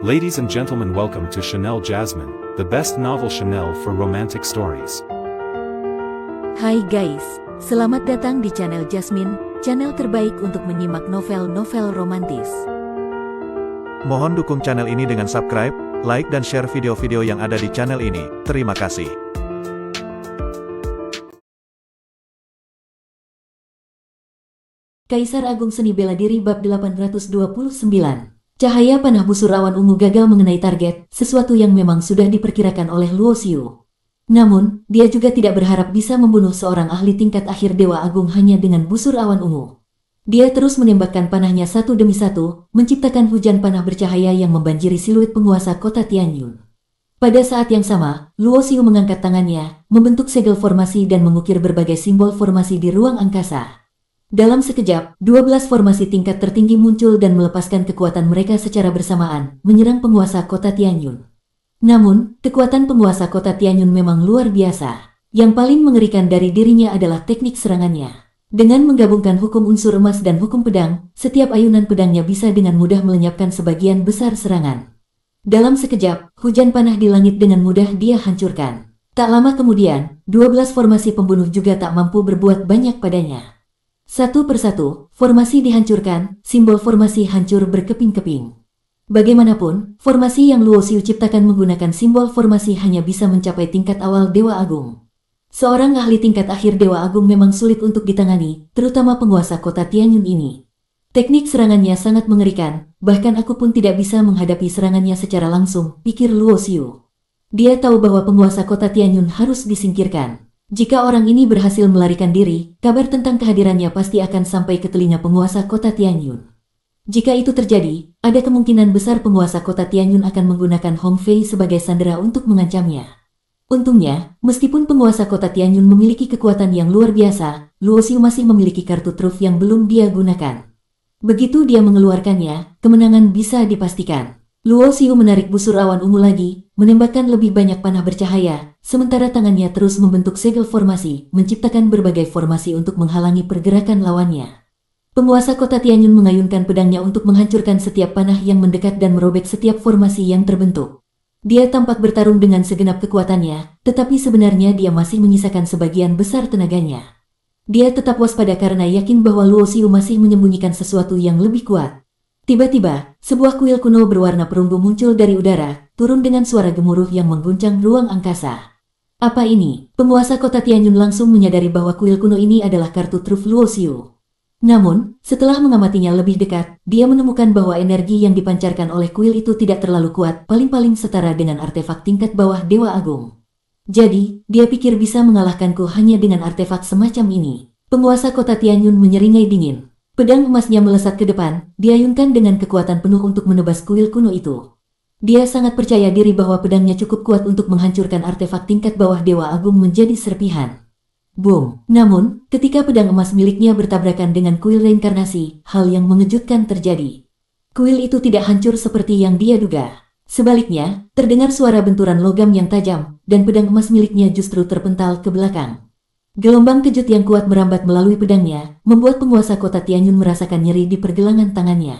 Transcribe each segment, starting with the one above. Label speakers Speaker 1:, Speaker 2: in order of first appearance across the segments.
Speaker 1: Ladies and gentlemen, welcome to Chanel Jasmine, the best novel Chanel for romantic stories.
Speaker 2: Hai guys, selamat datang di channel Jasmine, channel terbaik untuk menyimak novel-novel romantis.
Speaker 3: Mohon dukung channel ini dengan subscribe, like dan share video-video yang ada di channel ini. Terima kasih.
Speaker 2: Kaisar Agung Seni Bela Diri bab 829. Cahaya panah busur awan ungu gagal mengenai target, sesuatu yang memang sudah diperkirakan oleh Luo Xiu. Namun, dia juga tidak berharap bisa membunuh seorang ahli tingkat akhir Dewa Agung hanya dengan busur awan ungu. Dia terus menembakkan panahnya satu demi satu, menciptakan hujan panah bercahaya yang membanjiri siluet penguasa kota Tianyun. Pada saat yang sama, Luo Xiu mengangkat tangannya, membentuk segel formasi dan mengukir berbagai simbol formasi di ruang angkasa. Dalam sekejap, 12 formasi tingkat tertinggi muncul dan melepaskan kekuatan mereka secara bersamaan, menyerang penguasa kota Tianyun. Namun, kekuatan penguasa kota Tianyun memang luar biasa. Yang paling mengerikan dari dirinya adalah teknik serangannya. Dengan menggabungkan hukum unsur emas dan hukum pedang, setiap ayunan pedangnya bisa dengan mudah melenyapkan sebagian besar serangan. Dalam sekejap, hujan panah di langit dengan mudah dia hancurkan. Tak lama kemudian, 12 formasi pembunuh juga tak mampu berbuat banyak padanya. Satu persatu, formasi dihancurkan, simbol formasi hancur berkeping-keping. Bagaimanapun, formasi yang Luo Xiu ciptakan menggunakan simbol formasi hanya bisa mencapai tingkat awal Dewa Agung. Seorang ahli tingkat akhir Dewa Agung memang sulit untuk ditangani, terutama penguasa kota Tianyun ini. Teknik serangannya sangat mengerikan, bahkan aku pun tidak bisa menghadapi serangannya secara langsung, pikir Luo Xiu. Dia tahu bahwa penguasa kota Tianyun harus disingkirkan. Jika orang ini berhasil melarikan diri, kabar tentang kehadirannya pasti akan sampai ke telinga penguasa kota Tianyun. Jika itu terjadi, ada kemungkinan besar penguasa kota Tianyun akan menggunakan Hong Fei sebagai sandera untuk mengancamnya. Untungnya, meskipun penguasa kota Tianyun memiliki kekuatan yang luar biasa, Luo Xiu masih memiliki kartu truf yang belum dia gunakan. Begitu dia mengeluarkannya, kemenangan bisa dipastikan. Luo Xiu menarik busur awan ungu lagi, menembakkan lebih banyak panah bercahaya, sementara tangannya terus membentuk segel formasi, menciptakan berbagai formasi untuk menghalangi pergerakan lawannya. Penguasa kota Tianyun mengayunkan pedangnya untuk menghancurkan setiap panah yang mendekat dan merobek setiap formasi yang terbentuk. Dia tampak bertarung dengan segenap kekuatannya, tetapi sebenarnya dia masih menyisakan sebagian besar tenaganya. Dia tetap waspada karena yakin bahwa Luo Xiu masih menyembunyikan sesuatu yang lebih kuat. Tiba-tiba, sebuah kuil kuno berwarna perunggu muncul dari udara, turun dengan suara gemuruh yang mengguncang ruang angkasa. Apa ini? Penguasa kota Tianyun langsung menyadari bahwa kuil kuno ini adalah kartu truf Luo Xiu. Namun, setelah mengamatinya lebih dekat, dia menemukan bahwa energi yang dipancarkan oleh kuil itu tidak terlalu kuat, paling-paling setara dengan artefak tingkat bawah Dewa Agung. Jadi, dia pikir bisa mengalahkanku hanya dengan artefak semacam ini. Penguasa kota Tianyun menyeringai dingin. Pedang emasnya melesat ke depan, diayunkan dengan kekuatan penuh untuk menebas kuil kuno itu. Dia sangat percaya diri bahwa pedangnya cukup kuat untuk menghancurkan artefak tingkat bawah Dewa Agung menjadi serpihan. Boom! Namun, ketika pedang emas miliknya bertabrakan dengan kuil reinkarnasi, hal yang mengejutkan terjadi. Kuil itu tidak hancur seperti yang dia duga. Sebaliknya, terdengar suara benturan logam yang tajam, dan pedang emas miliknya justru terpental ke belakang. Gelombang kejut yang kuat merambat melalui pedangnya, membuat penguasa kota Tianyun merasakan nyeri di pergelangan tangannya.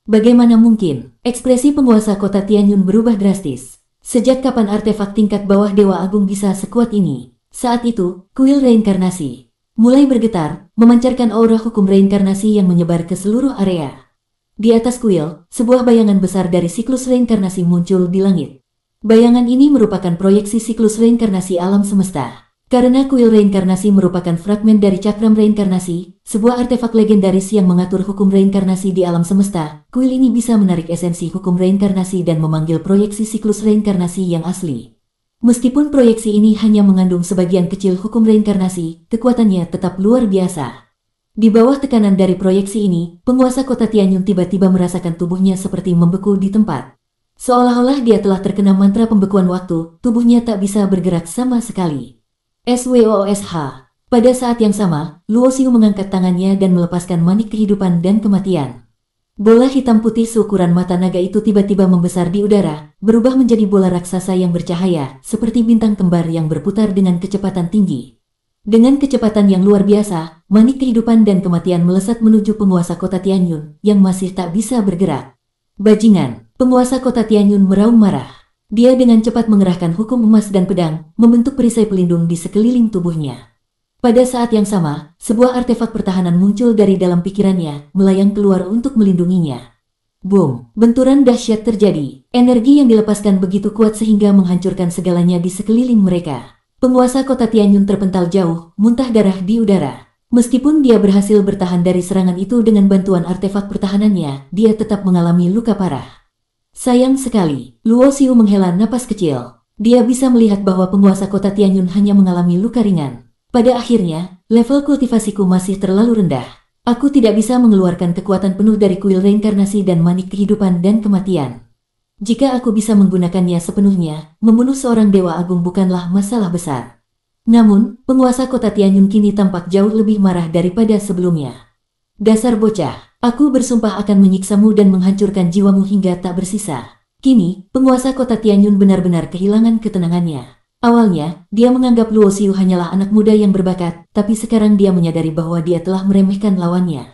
Speaker 2: Bagaimana mungkin? Ekspresi penguasa kota Tianyun berubah drastis. Sejak kapan artefak tingkat bawah Dewa Agung bisa sekuat ini? Saat itu, kuil reinkarnasi mulai bergetar, memancarkan aura hukum reinkarnasi yang menyebar ke seluruh area. Di atas kuil, sebuah bayangan besar dari siklus reinkarnasi muncul di langit. Bayangan ini merupakan proyeksi siklus reinkarnasi alam semesta. Karena kuil reinkarnasi merupakan fragmen dari cakram reinkarnasi, sebuah artefak legendaris yang mengatur hukum reinkarnasi di alam semesta, kuil ini bisa menarik esensi hukum reinkarnasi dan memanggil proyeksi siklus reinkarnasi yang asli. Meskipun proyeksi ini hanya mengandung sebagian kecil hukum reinkarnasi, kekuatannya tetap luar biasa. Di bawah tekanan dari proyeksi ini, penguasa kota Tianyun tiba-tiba merasakan tubuhnya seperti membeku di tempat. Seolah-olah dia telah terkena mantra pembekuan waktu, tubuhnya tak bisa bergerak sama sekali. SWOSH. Pada saat yang sama, Luo Xiu mengangkat tangannya dan melepaskan manik kehidupan dan kematian. Bola hitam putih seukuran mata naga itu tiba-tiba membesar di udara, berubah menjadi bola raksasa yang bercahaya, seperti bintang kembar yang berputar dengan kecepatan tinggi. Dengan kecepatan yang luar biasa, manik kehidupan dan kematian melesat menuju penguasa kota Tianyun, yang masih tak bisa bergerak. Bajingan! Penguasa kota Tianyun meraung marah. Dia dengan cepat mengerahkan hukum emas dan pedang, membentuk perisai pelindung di sekeliling tubuhnya. Pada saat yang sama, sebuah artefak pertahanan muncul dari dalam pikirannya, melayang keluar untuk melindunginya. Boom! Benturan dahsyat terjadi. Energi yang dilepaskan begitu kuat sehingga menghancurkan segalanya di sekeliling mereka. Penguasa kota Tianyun terpental jauh, muntah darah di udara. Meskipun dia berhasil bertahan dari serangan itu dengan bantuan artefak pertahanannya, dia tetap mengalami luka parah. Sayang sekali, Luo Xiu menghela napas kecil. Dia bisa melihat bahwa penguasa kota Tianyun hanya mengalami luka ringan. Pada akhirnya, level kultivasiku masih terlalu rendah. Aku tidak bisa mengeluarkan kekuatan penuh dari kuil reinkarnasi dan manik kehidupan dan kematian. Jika aku bisa menggunakannya sepenuhnya, membunuh seorang dewa agung bukanlah masalah besar. Namun, penguasa kota Tianyun kini tampak jauh lebih marah daripada sebelumnya. Dasar bocah, aku bersumpah akan menyiksamu dan menghancurkan jiwamu hingga tak bersisa. Kini, penguasa kota Tianyun benar-benar kehilangan ketenangannya. Awalnya, dia menganggap Luo Xiu hanyalah anak muda yang berbakat, tapi sekarang dia menyadari bahwa dia telah meremehkan lawannya.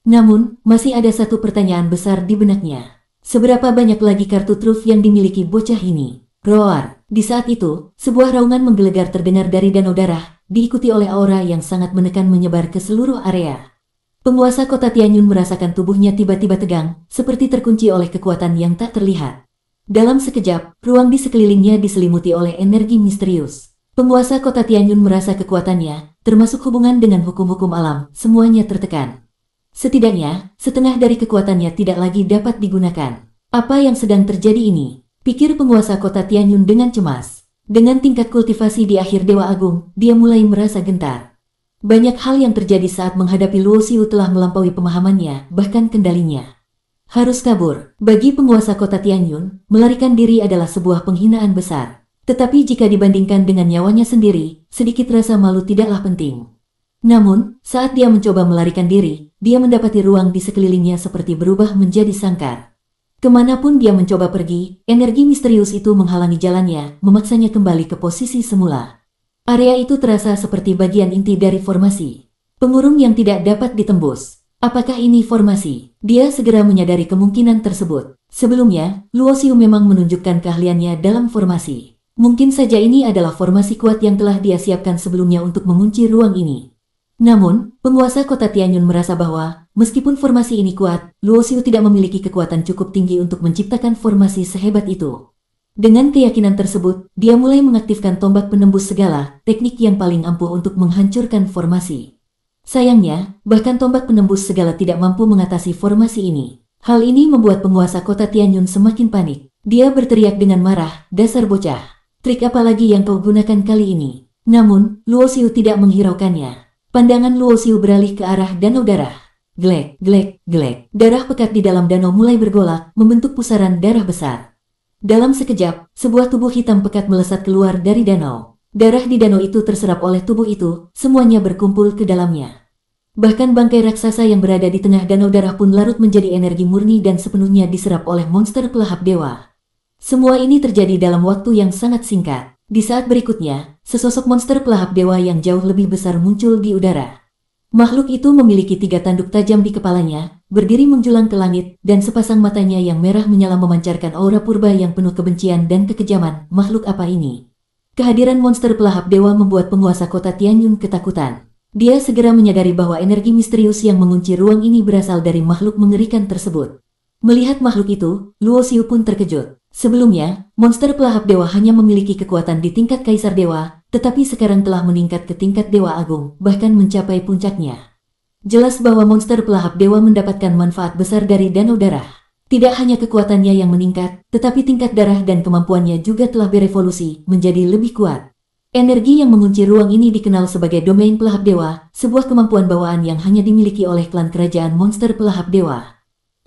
Speaker 2: Namun, masih ada satu pertanyaan besar di benaknya. Seberapa banyak lagi kartu truf yang dimiliki bocah ini? Roar! Di saat itu, sebuah raungan menggelegar terdengar dari danau darah, diikuti oleh aura yang sangat menekan menyebar ke seluruh area. Penguasa kota Tianyun merasakan tubuhnya tiba-tiba tegang, seperti terkunci oleh kekuatan yang tak terlihat. Dalam sekejap, ruang di sekelilingnya diselimuti oleh energi misterius. Penguasa kota Tianyun merasa kekuatannya, termasuk hubungan dengan hukum-hukum alam, semuanya tertekan. Setidaknya, setengah dari kekuatannya tidak lagi dapat digunakan. Apa yang sedang terjadi ini? Pikir penguasa kota Tianyun dengan cemas. Dengan tingkat kultivasi di akhir Dewa Agung, dia mulai merasa gentar. Banyak hal yang terjadi saat menghadapi Luo Xiu telah melampaui pemahamannya, bahkan kendalinya. Harus kabur. Bagi penguasa kota Tianyun, melarikan diri adalah sebuah penghinaan besar. Tetapi jika dibandingkan dengan nyawanya sendiri, sedikit rasa malu tidaklah penting. Namun, saat dia mencoba melarikan diri, dia mendapati ruang di sekelilingnya seperti berubah menjadi sangkar. Kemanapun dia mencoba pergi, energi misterius itu menghalangi jalannya, memaksanya kembali ke posisi semula. Area itu terasa seperti bagian inti dari formasi. Pengurung yang tidak dapat ditembus. Apakah ini formasi? Dia segera menyadari kemungkinan tersebut. Sebelumnya, Luo Xiu memang menunjukkan keahliannya dalam formasi. Mungkin saja ini adalah formasi kuat yang telah dia siapkan sebelumnya untuk mengunci ruang ini. Namun, penguasa kota Tianyun merasa bahwa, meskipun formasi ini kuat, Luo Xiu tidak memiliki kekuatan cukup tinggi untuk menciptakan formasi sehebat itu. Dengan keyakinan tersebut, dia mulai mengaktifkan tombak penembus segala, teknik yang paling ampuh untuk menghancurkan formasi. Sayangnya, bahkan tombak penembus segala tidak mampu mengatasi formasi ini. Hal ini membuat penguasa kota Tianyun semakin panik. Dia berteriak dengan marah, "Dasar bocah! Trik apa lagi yang kau gunakan kali ini?" Namun, Luo Xiu tidak menghiraukannya. Pandangan Luo Xiu beralih ke arah danau darah. Glek, glek, glek. Darah pekat di dalam danau mulai bergolak, membentuk pusaran darah besar. Dalam sekejap, sebuah tubuh hitam pekat melesat keluar dari danau. Darah di danau itu terserap oleh tubuh itu, semuanya berkumpul ke dalamnya. Bahkan bangkai raksasa yang berada di tengah danau darah pun larut menjadi energi murni dan sepenuhnya diserap oleh monster pelahap dewa. Semua ini terjadi dalam waktu yang sangat singkat. Di saat berikutnya, sesosok monster pelahap dewa yang jauh lebih besar muncul di udara. Makhluk itu memiliki 3 tanduk tajam di kepalanya, berdiri menjulang ke langit, dan sepasang matanya yang merah menyala memancarkan aura purba yang penuh kebencian dan kekejaman. Makhluk apa ini? Kehadiran monster pelahap dewa membuat penguasa kota Tianyun ketakutan. Dia segera menyadari bahwa energi misterius yang mengunci ruang ini berasal dari makhluk mengerikan tersebut. Melihat makhluk itu, Luo Xiu pun terkejut. Sebelumnya, monster pelahap dewa hanya memiliki kekuatan di tingkat kaisar dewa, tetapi sekarang telah meningkat ke tingkat dewa agung, bahkan mencapai puncaknya. Jelas bahwa monster pelahap dewa mendapatkan manfaat besar dari danau darah. Tidak hanya kekuatannya yang meningkat, tetapi tingkat darah dan kemampuannya juga telah berevolusi menjadi lebih kuat. Energi yang mengunci ruang ini dikenal sebagai domain pelahap dewa, sebuah kemampuan bawaan yang hanya dimiliki oleh klan kerajaan monster pelahap dewa.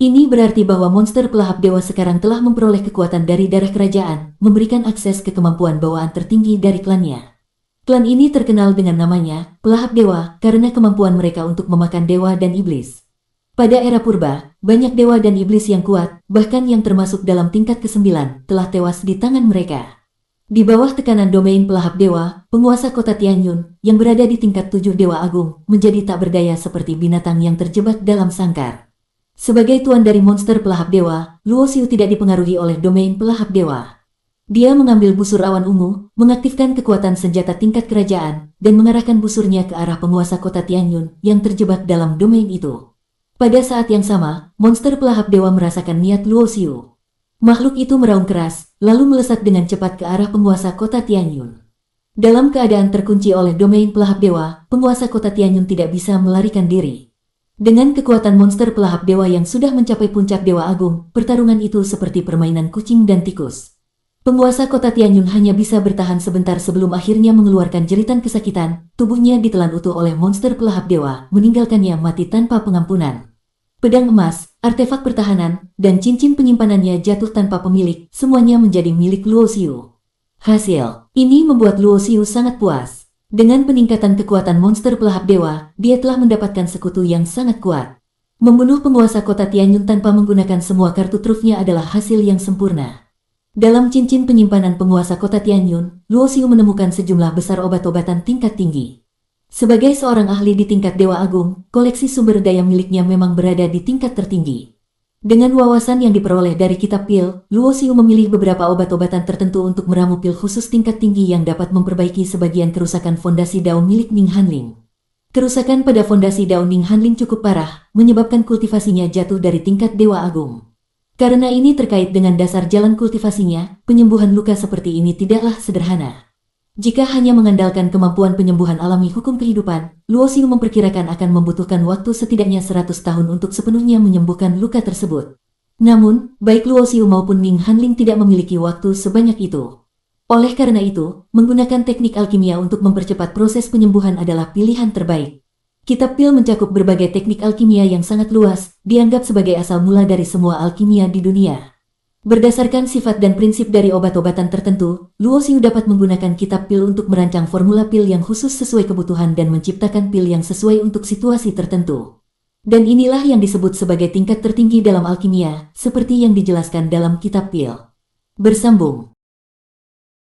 Speaker 2: Ini berarti bahwa monster pelahap dewa sekarang telah memperoleh kekuatan dari darah kerajaan, memberikan akses ke kemampuan bawaan tertinggi dari klannya. Klan ini terkenal dengan namanya, pelahap dewa, karena kemampuan mereka untuk memakan dewa dan iblis. Pada era purba, banyak dewa dan iblis yang kuat, bahkan yang termasuk dalam tingkat ke-9, telah tewas di tangan mereka. Di bawah tekanan domain pelahap dewa, penguasa kota Tianyun, yang berada di tingkat 7 dewa agung, menjadi tak berdaya seperti binatang yang terjebak dalam sangkar. Sebagai tuan dari monster pelahap dewa, Luo Xiu tidak dipengaruhi oleh domain pelahap dewa. Dia mengambil busur awan ungu, mengaktifkan kekuatan senjata tingkat kerajaan, dan mengarahkan busurnya ke arah penguasa kota Tianyun yang terjebak dalam domain itu. Pada saat yang sama, monster pelahap dewa merasakan niat Luo Xiu. Makhluk itu meraung keras, lalu melesat dengan cepat ke arah penguasa kota Tianyun. Dalam keadaan terkunci oleh domain pelahap dewa, penguasa kota Tianyun tidak bisa melarikan diri. Dengan kekuatan monster pelahap dewa yang sudah mencapai puncak Dewa Agung, pertarungan itu seperti permainan kucing dan tikus. Penguasa kota Tianyun hanya bisa bertahan sebentar sebelum akhirnya mengeluarkan jeritan kesakitan, tubuhnya ditelan utuh oleh monster pelahap dewa, meninggalkannya mati tanpa pengampunan. Pedang emas, artefak pertahanan, dan cincin penyimpanannya jatuh tanpa pemilik, semuanya menjadi milik Luo Xiu. Hasil ini membuat Luo Xiu sangat puas. Dengan peningkatan kekuatan monster pelahap dewa, dia telah mendapatkan sekutu yang sangat kuat. Membunuh penguasa kota Tianyun tanpa menggunakan semua kartu trufnya adalah hasil yang sempurna. Dalam cincin penyimpanan penguasa kota Tianyun, Luo Xiu menemukan sejumlah besar obat-obatan tingkat tinggi. Sebagai seorang ahli di tingkat Dewa Agung, koleksi sumber daya miliknya memang berada di tingkat tertinggi. Dengan wawasan yang diperoleh dari kitab pil, Luo Xiu memilih beberapa obat-obatan tertentu untuk meramu pil khusus tingkat tinggi yang dapat memperbaiki sebagian kerusakan fondasi Dao milik Ning Hanling. Kerusakan pada fondasi Dao Ning Hanling cukup parah, menyebabkan kultivasinya jatuh dari tingkat Dewa Agung. Karena ini terkait dengan dasar jalan kultivasinya, penyembuhan luka seperti ini tidaklah sederhana. Jika hanya mengandalkan kemampuan penyembuhan alami hukum kehidupan, Luo Xiu memperkirakan akan membutuhkan waktu setidaknya 100 tahun untuk sepenuhnya menyembuhkan luka tersebut. Namun, baik Luo Xiu maupun Ning Hanling tidak memiliki waktu sebanyak itu. Oleh karena itu, menggunakan teknik alkimia untuk mempercepat proses penyembuhan adalah pilihan terbaik. Kitab pil mencakup berbagai teknik alkimia yang sangat luas, dianggap sebagai asal mula dari semua alkimia di dunia. Berdasarkan sifat dan prinsip dari obat-obatan tertentu, Luo Xiu dapat menggunakan kitab pil untuk merancang formula pil yang khusus sesuai kebutuhan dan menciptakan pil yang sesuai untuk situasi tertentu. Dan inilah yang disebut sebagai tingkat tertinggi dalam alkimia, seperti yang dijelaskan dalam kitab pil. Bersambung.